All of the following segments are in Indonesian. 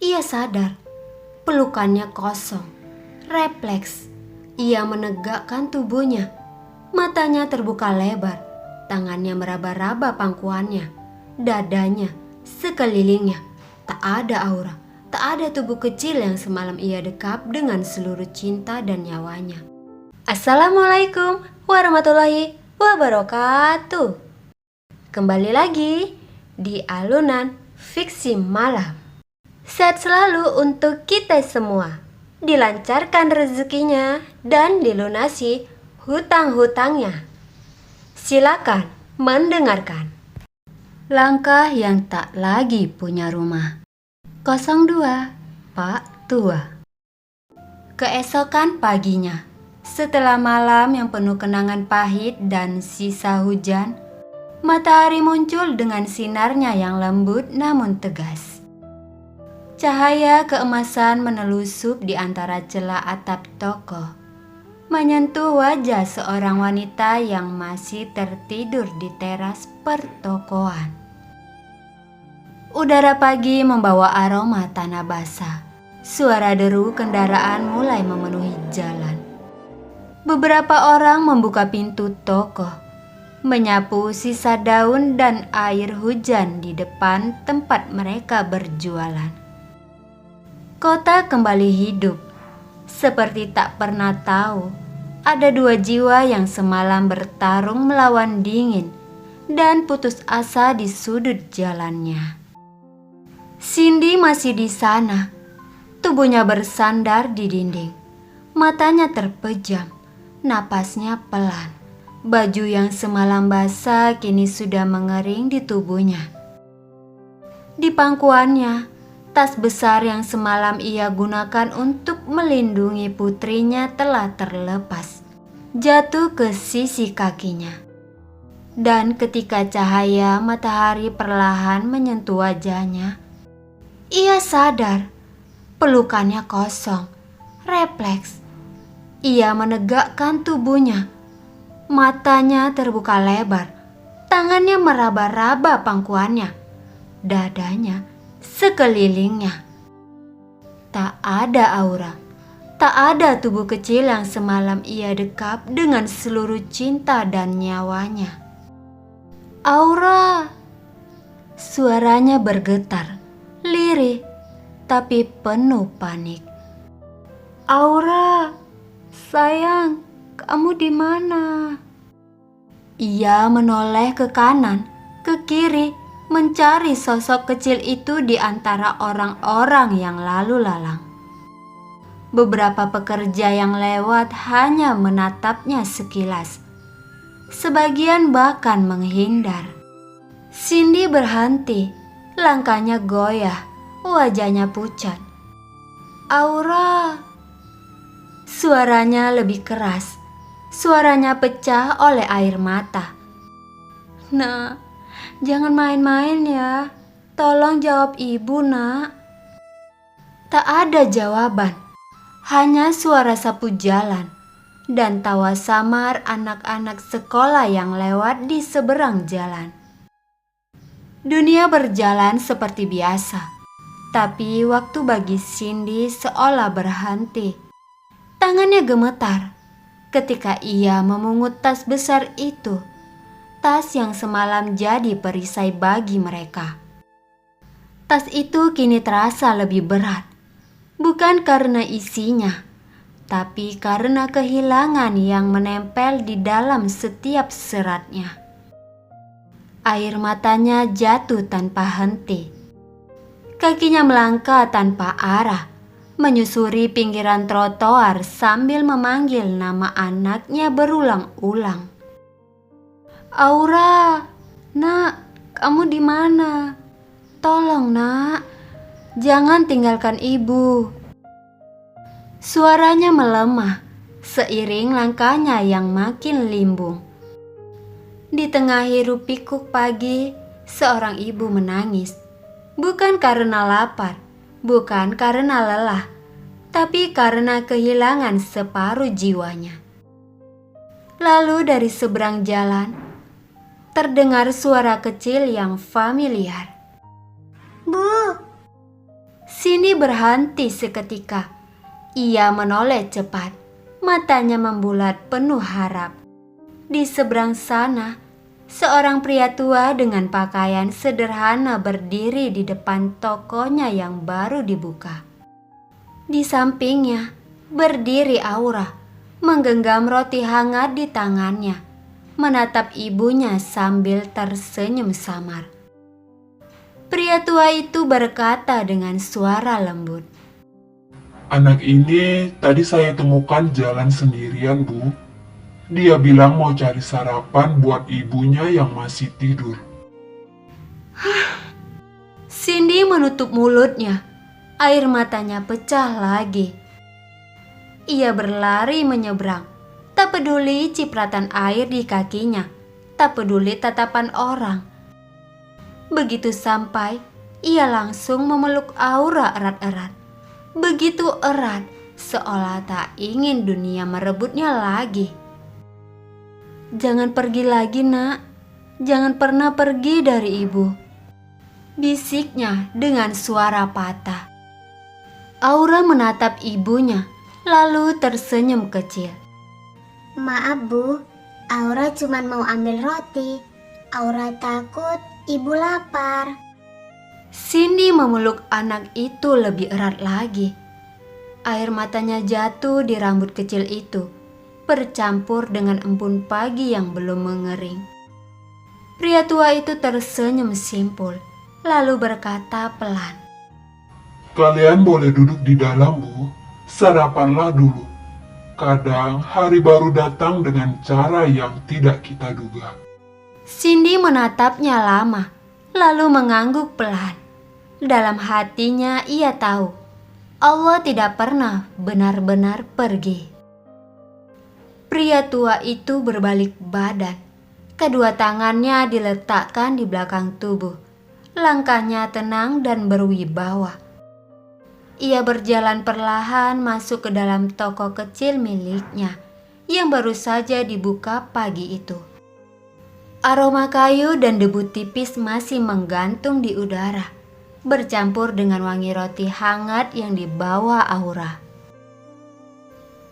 Ia sadar, pelukannya kosong. Refleks, ia menegakkan tubuhnya. Matanya terbuka lebar, tangannya meraba-raba pangkuannya, dadanya, sekelilingnya. Tak ada aura, tak ada tubuh kecil yang semalam ia dekap dengan seluruh cinta dan nyawanya. Assalamualaikum warahmatullahi wabarakatuh. Kembali lagi di alunan fiksi malam. Sehat selalu untuk kita semua. Dilancarkan rezekinya dan dilunasi hutang-hutangnya. Silakan mendengarkan. Langkah yang tak lagi punya rumah. 02 Pak Tua. Keesokan paginya, setelah malam yang penuh kenangan pahit dan sisa hujan, matahari muncul dengan sinarnya yang lembut namun tegas. Cahaya keemasan menelusup di antara celah atap toko, menyentuh wajah seorang wanita yang masih tertidur di teras pertokoan. Udara pagi membawa aroma tanah basah. Suara deru kendaraan mulai memenuhi jalan. Beberapa orang membuka pintu toko, menyapu sisa daun dan air hujan di depan tempat mereka berjualan. Kota kembali hidup, seperti tak pernah tahu. Ada dua jiwa yang semalam bertarung melawan dingin dan putus asa di sudut jalannya. Cindy masih di sana, tubuhnya bersandar di dinding, matanya terpejam, napasnya pelan. Baju yang semalam basah kini sudah mengering di tubuhnya. Di pangkuannya, tas besar yang semalam ia gunakan untuk melindungi putrinya telah terlepas, jatuh ke sisi kakinya. Dan ketika cahaya matahari perlahan menyentuh wajahnya, ia sadar pelukannya kosong. Refleks, ia menegakkan tubuhnya. Matanya terbuka lebar, tangannya meraba-raba pangkuannya, dadanya, sekelilingnya. Tak ada aura, tak ada tubuh kecil yang semalam ia dekap dengan seluruh cinta dan nyawanya. Aura, suaranya bergetar, lirih, tapi penuh panik. Aura, sayang, kamu di mana? Ia menoleh ke kanan, ke kiri, mencari sosok kecil itu di antara orang-orang yang lalu lalang. Beberapa pekerja yang lewat hanya menatapnya sekilas. Sebagian bahkan menghindar. Cindy berhenti, langkahnya goyah, wajahnya pucat. Aura. Suaranya lebih keras. Suaranya pecah oleh air mata. Nah, jangan main-main ya. Tolong jawab ibu, nak. Tak ada jawaban. Hanya suara sapu jalan dan tawa samar anak-anak sekolah yang lewat di seberang jalan. Dunia berjalan seperti biasa, tapi waktu bagi Cindy seolah berhenti. Tangannya gemetar ketika ia memungut tas besar itu. Tas yang semalam jadi perisai bagi mereka. Tas itu kini terasa lebih berat, bukan karena isinya, tapi karena kehilangan yang menempel di dalam setiap seratnya. Air matanya jatuh tanpa henti. Kakinya melangkah tanpa arah, menyusuri pinggiran trotoar sambil memanggil nama anaknya berulang-ulang. Aura, nak, kamu di mana? Tolong, nak, jangan tinggalkan ibu. Suaranya melemah seiring langkahnya yang makin limbung. Di tengah hiruk pikuk pagi, seorang ibu menangis. Bukan karena lapar, bukan karena lelah, tapi karena kehilangan separuh jiwanya. Lalu dari seberang jalan, terdengar suara kecil yang familiar. Bu! Cindy berhenti seketika. Ia menoleh cepat, matanya membulat penuh harap. Di seberang sana, seorang pria tua dengan pakaian sederhana berdiri di depan tokonya yang baru dibuka. Di sampingnya berdiri Aura, menggenggam roti hangat di tangannya, menatap ibunya sambil tersenyum samar. Pria tua itu berkata dengan suara lembut, Anak ini tadi saya temukan jalan sendirian, Bu. Dia bilang mau cari sarapan buat ibunya yang masih tidur. Cindy menutup mulutnya, air matanya pecah lagi. Ia berlari menyeberang, tak peduli cipratan air di kakinya, tak peduli tatapan orang. Begitu sampai, ia langsung memeluk Aura erat-erat. Begitu erat, seolah tak ingin dunia merebutnya lagi. Jangan pergi lagi, Nak. Jangan pernah pergi dari ibu, bisiknya dengan suara patah. Aura menatap ibunya, lalu tersenyum kecil. Maaf Bu, Aura cuma mau ambil roti. Aura takut ibu lapar. Cindy memeluk anak itu lebih erat lagi. Air matanya jatuh di rambut kecil itu, bercampur dengan embun pagi yang belum mengering. Pria tua itu tersenyum simpul, lalu berkata pelan, Kalian boleh duduk di dalam, Bu. Sarapanlah dulu. Kadang hari baru datang dengan cara yang tidak kita duga. Cindy menatapnya lama, lalu mengangguk pelan. Dalam hatinya ia tahu, Allah tidak pernah benar-benar pergi. Pria tua itu berbalik badan. Kedua tangannya diletakkan di belakang tubuh. Langkahnya tenang dan berwibawa. Ia berjalan perlahan masuk ke dalam toko kecil miliknya yang baru saja dibuka pagi itu. Aroma kayu dan debu tipis masih menggantung di udara, bercampur dengan wangi roti hangat yang dibawa Aura.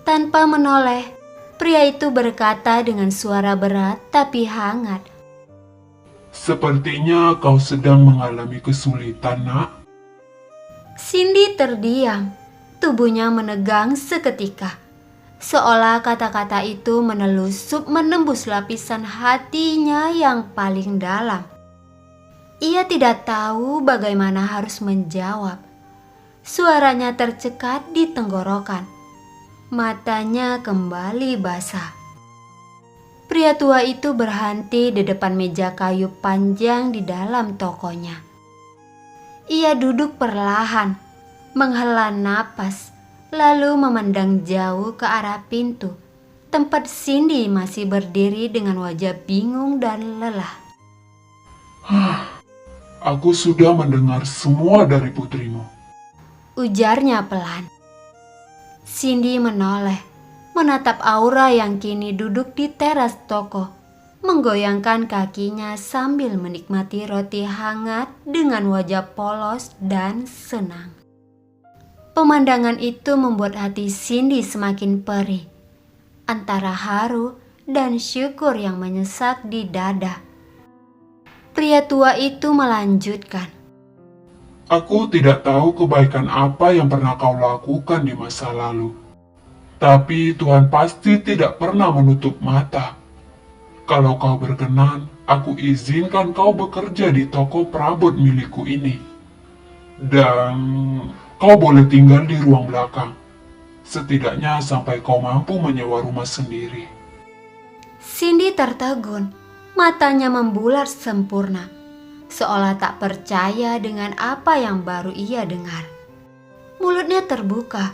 Tanpa menoleh, pria itu berkata dengan suara berat tapi hangat, Sepertinya kau sedang mengalami kesulitan, Nak. Cindy terdiam, tubuhnya menegang seketika, seolah kata-kata itu menelusup menembus lapisan hatinya yang paling dalam. Ia tidak tahu bagaimana harus menjawab. Suaranya tercekat di tenggorokan. Matanya kembali basah. Pria tua itu berhenti di depan meja kayu panjang di dalam tokonya. Ia duduk perlahan, menghela napas, lalu memandang jauh ke arah pintu, tempat Cindy masih berdiri dengan wajah bingung dan lelah. Aku sudah mendengar semua dari putrimu. Ujarnya pelan. Cindy menoleh, menatap Aura yang kini duduk di teras toko, menggoyangkan kakinya sambil menikmati roti hangat dengan wajah polos dan senang. Pemandangan itu membuat hati Cindy semakin perih, antara haru dan syukur yang menyesak di dada. Pria tua itu melanjutkan, Aku tidak tahu kebaikan apa yang pernah kau lakukan di masa lalu. Tapi Tuhan pasti tidak pernah menutup mata. Kalau kau berkenan, aku izinkan kau bekerja di toko perabot milikku ini. Dan kau boleh tinggal di ruang belakang. Setidaknya sampai kau mampu menyewa rumah sendiri. Cindy tertegun, matanya membulat sempurna, seolah tak percaya dengan apa yang baru ia dengar. Mulutnya terbuka,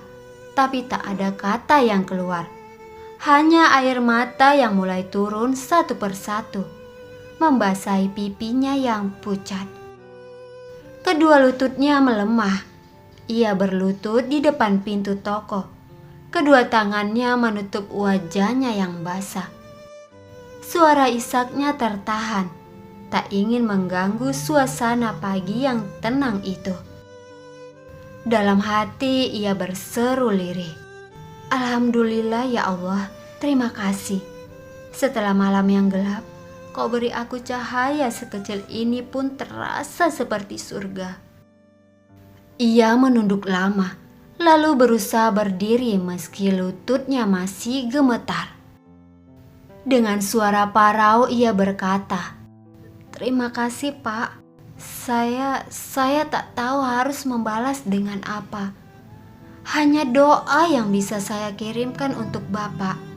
tapi tak ada kata yang keluar. Hanya air mata yang mulai turun satu persatu, membasahi pipinya yang pucat. Kedua lututnya melemah. Ia berlutut di depan pintu toko. Kedua tangannya menutup wajahnya yang basah. Suara isaknya tertahan, tak ingin mengganggu suasana pagi yang tenang itu. Dalam hati ia berseru lirih. Alhamdulillah ya Allah, terima kasih. Setelah malam yang gelap, Kau beri aku cahaya sekecil ini pun terasa seperti surga. Ia menunduk lama, lalu berusaha berdiri meski lututnya masih gemetar. Dengan suara parau ia berkata, "Terima kasih Pak, saya tak tahu harus membalas dengan apa. Hanya doa yang bisa saya kirimkan untuk Bapak."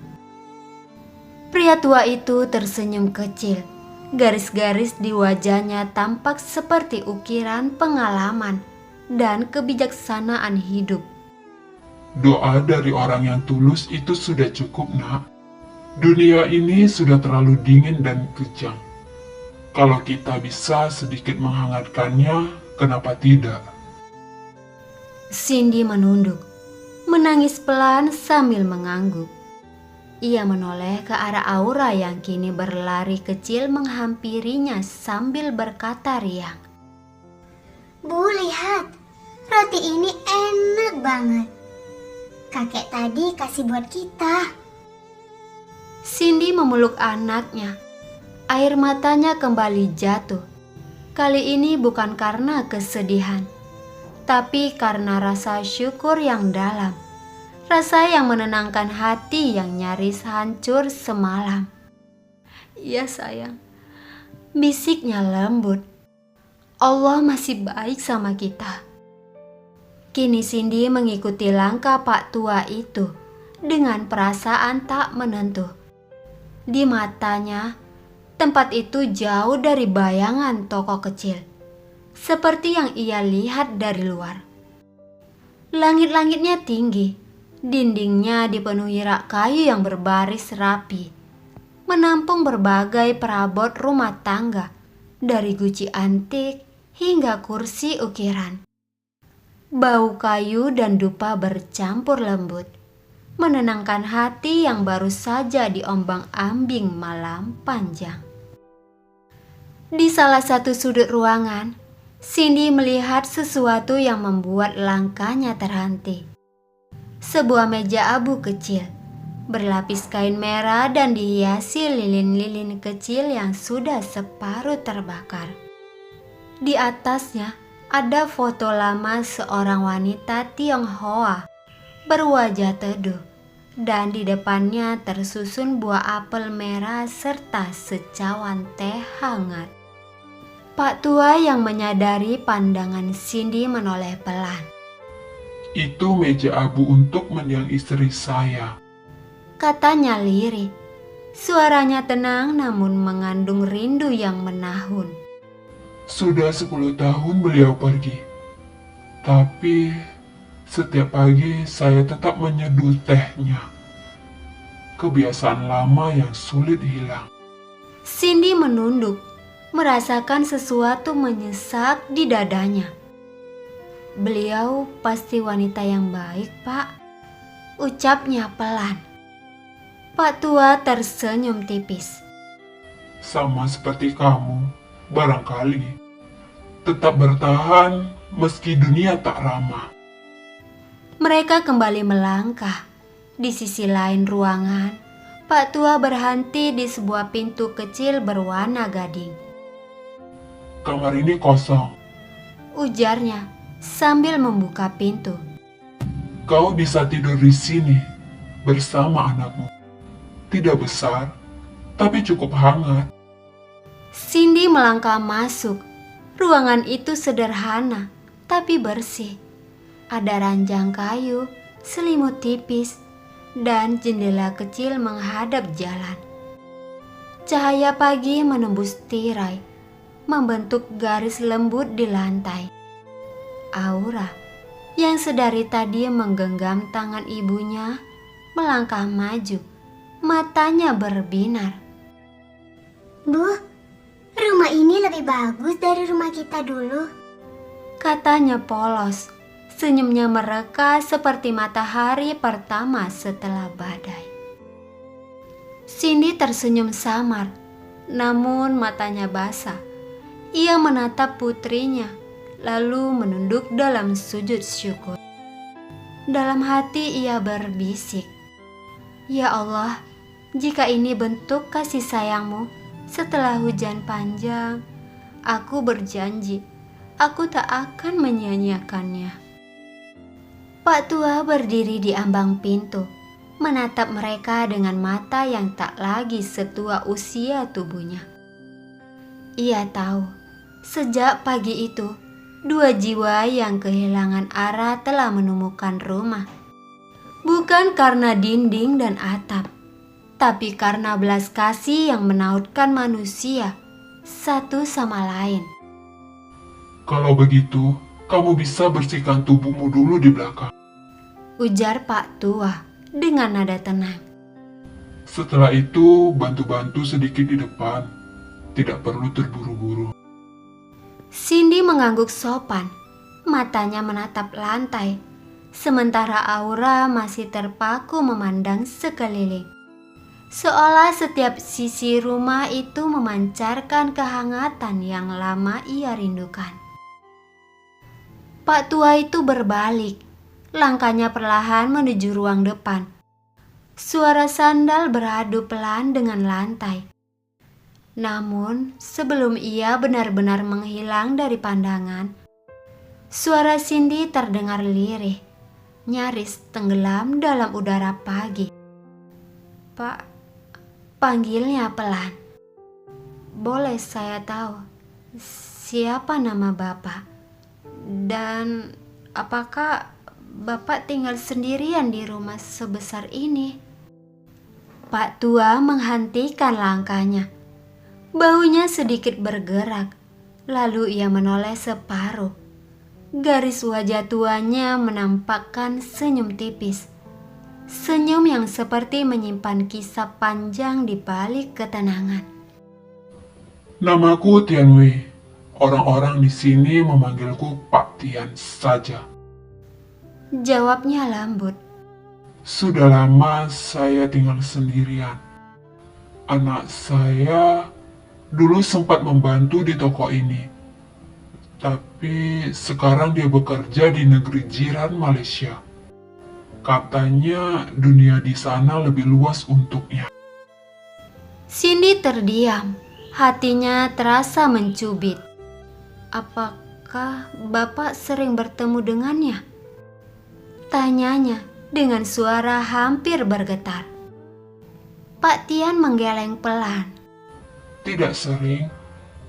Pria tua itu tersenyum kecil. Garis-garis di wajahnya tampak seperti ukiran pengalaman dan kebijaksanaan hidup. Doa dari orang yang tulus itu sudah cukup, Nak. Dunia ini sudah terlalu dingin dan kejam. Kalau kita bisa sedikit menghangatkannya, kenapa tidak? Cindy menunduk, menangis pelan sambil mengangguk. Ia menoleh ke arah Aura yang kini berlari kecil menghampirinya sambil berkata riang, Bu, lihat, roti ini enak banget. Kakek tadi kasih buat kita. Cindy memeluk anaknya. Air matanya kembali jatuh. Kali ini bukan karena kesedihan, tapi karena rasa syukur yang dalam. Rasa yang menenangkan hati yang nyaris hancur semalam. "Iya sayang," bisiknya lembut. "Allah masih baik sama kita." Kini Cindy mengikuti langkah Pak tua itu dengan perasaan tak menentu. Di matanya, tempat itu jauh dari bayangan toko kecil, seperti yang ia lihat dari luar. Langit-langitnya tinggi. Dindingnya dipenuhi rak kayu yang berbaris rapi, menampung berbagai perabot rumah tangga, dari guci antik hingga kursi ukiran. Bau kayu dan dupa bercampur lembut, menenangkan hati yang baru saja diombang-ambing malam panjang. Di salah satu sudut ruangan, Cindy melihat sesuatu yang membuat langkahnya terhenti. Sebuah meja abu kecil, berlapis kain merah dan dihiasi lilin-lilin kecil yang sudah separuh terbakar. Di atasnya ada foto lama seorang wanita Tionghoa berwajah teduh, dan di depannya tersusun buah apel merah serta secawan teh hangat. Pak tua yang menyadari pandangan Cindy menoleh pelan. Itu meja abu untuk mendiang istri saya, Katanya lirih. Suaranya tenang namun mengandung rindu yang menahun. Sudah 10 tahun beliau pergi. Tapi setiap pagi saya tetap menyeduh tehnya. Kebiasaan lama yang sulit hilang. Cindy menunduk, merasakan sesuatu menyesak di dadanya. "Beliau pasti wanita yang baik, Pak," ucapnya pelan. Pak tua tersenyum tipis. Sama seperti kamu, barangkali. Tetap bertahan meski dunia tak ramah. Mereka kembali melangkah. Di sisi lain ruangan, Pak tua berhenti di sebuah pintu kecil berwarna gading. Kamar ini kosong. Ujarnya sambil membuka pintu. Kau bisa tidur di sini bersama anakmu. Tidak besar, tapi cukup hangat. Cindy melangkah masuk. Ruangan itu sederhana, tapi bersih. Ada ranjang kayu, selimut tipis, dan jendela kecil menghadap jalan. Cahaya pagi menembus tirai, membentuk garis lembut di lantai. Aura, yang sedari tadi menggenggam tangan ibunya, melangkah maju, matanya berbinar. Bu, rumah ini lebih bagus dari rumah kita dulu. Katanya polos, senyumnya mereka seperti matahari pertama setelah badai. Cindy tersenyum samar, namun matanya basah. Ia menatap putrinya, lalu menunduk dalam sujud syukur. Dalam hati ia berbisik, "Ya Allah, jika ini bentuk kasih sayang-Mu setelah hujan panjang, aku berjanji aku tak akan menyia-nyiakannya." Pak tua berdiri di ambang pintu, menatap mereka dengan mata yang tak lagi setua usia tubuhnya. Ia tahu, sejak pagi itu, dua jiwa yang kehilangan arah telah menemukan rumah. Bukan karena dinding dan atap, tapi karena belas kasih yang menautkan manusia satu sama lain. Kalau begitu, kamu bisa bersihkan tubuhmu dulu di belakang. Ujar Pak tua dengan nada tenang. Setelah itu, bantu-bantu sedikit di depan. Tidak perlu terburu-buru. Cindy mengangguk sopan, matanya menatap lantai, sementara Aura masih terpaku memandang sekeliling. Seolah setiap sisi rumah itu memancarkan kehangatan yang lama ia rindukan. Pak tua itu berbalik, langkahnya perlahan menuju ruang depan. Suara sandal beradu pelan dengan lantai. Namun, sebelum ia benar-benar menghilang dari pandangan, suara Cindy terdengar lirih, nyaris tenggelam dalam udara pagi. "Pak," panggilnya pelan. "Boleh saya tahu siapa nama Bapak? Dan apakah Bapak tinggal sendirian di rumah sebesar ini?" Pak tua menghentikan langkahnya. Baunya sedikit bergerak, lalu ia menoleh separuh. Garis wajah tuanya menampakkan senyum tipis. Senyum yang seperti menyimpan kisah panjang di balik ketenangan. Namaku Tian Wei. Orang-orang di sini memanggilku Pak Tian saja. Jawabnya lembut. Sudah lama saya tinggal sendirian. Anak saya dulu sempat membantu di toko ini. Tapi sekarang dia bekerja di negeri jiran Malaysia. Katanya dunia di sana lebih luas untuknya. Cindy terdiam, hatinya terasa mencubit. "Apakah Bapak sering bertemu dengannya?" Tanyanya dengan suara hampir bergetar. Pak Tian menggeleng pelan. Tidak sering.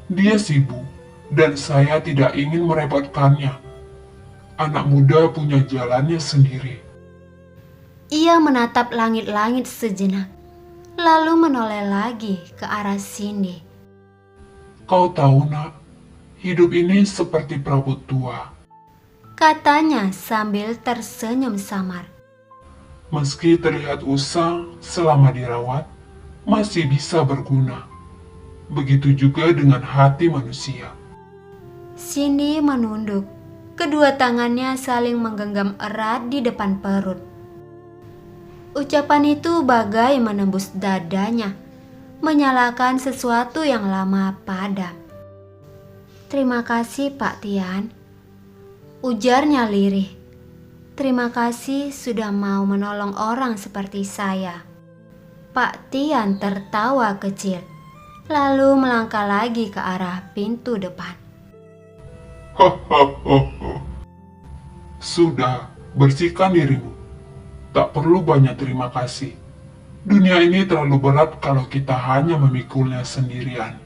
Dia sibuk dan saya tidak ingin merepotkannya. Anak muda punya jalannya sendiri. Ia menatap langit-langit sejenak, lalu menoleh lagi ke arah Cindy. Kau tahu nak, hidup ini seperti perabot tua. Katanya sambil tersenyum samar. Meski terlihat usang selama dirawat, masih bisa berguna. Begitu juga dengan hati manusia. Cindy menunduk, kedua tangannya saling menggenggam erat di depan perut. Ucapan itu bagai menembus dadanya, menyalakan sesuatu yang lama padam. "Terima kasih Pak Tian," ujarnya lirih. "Terima kasih sudah mau menolong orang seperti saya." Pak Tian tertawa kecil, lalu melangkah lagi ke arah pintu depan. Sudah, bersihkan dirimu. Tak perlu banyak terima kasih. Dunia ini terlalu berat kalau kita hanya memikulnya sendirian.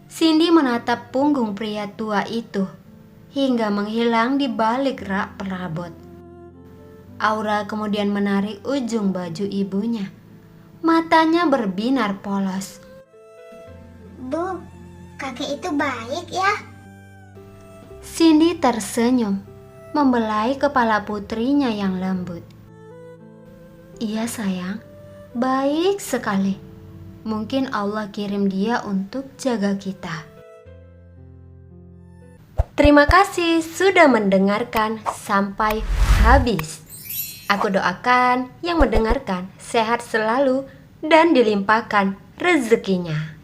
Cindy menatap punggung pria tua itu hingga menghilang di balik rak perabot. Aura kemudian menarik ujung baju ibunya. Matanya berbinar polos. Bu, kakek itu baik ya. Cindy tersenyum, membelai kepala putrinya yang lembut. "Iya sayang, baik sekali. Mungkin Allah kirim dia untuk jaga kita." Terima kasih sudah mendengarkan sampai habis. Aku doakan yang mendengarkan sehat selalu dan dilimpahkan rezekinya.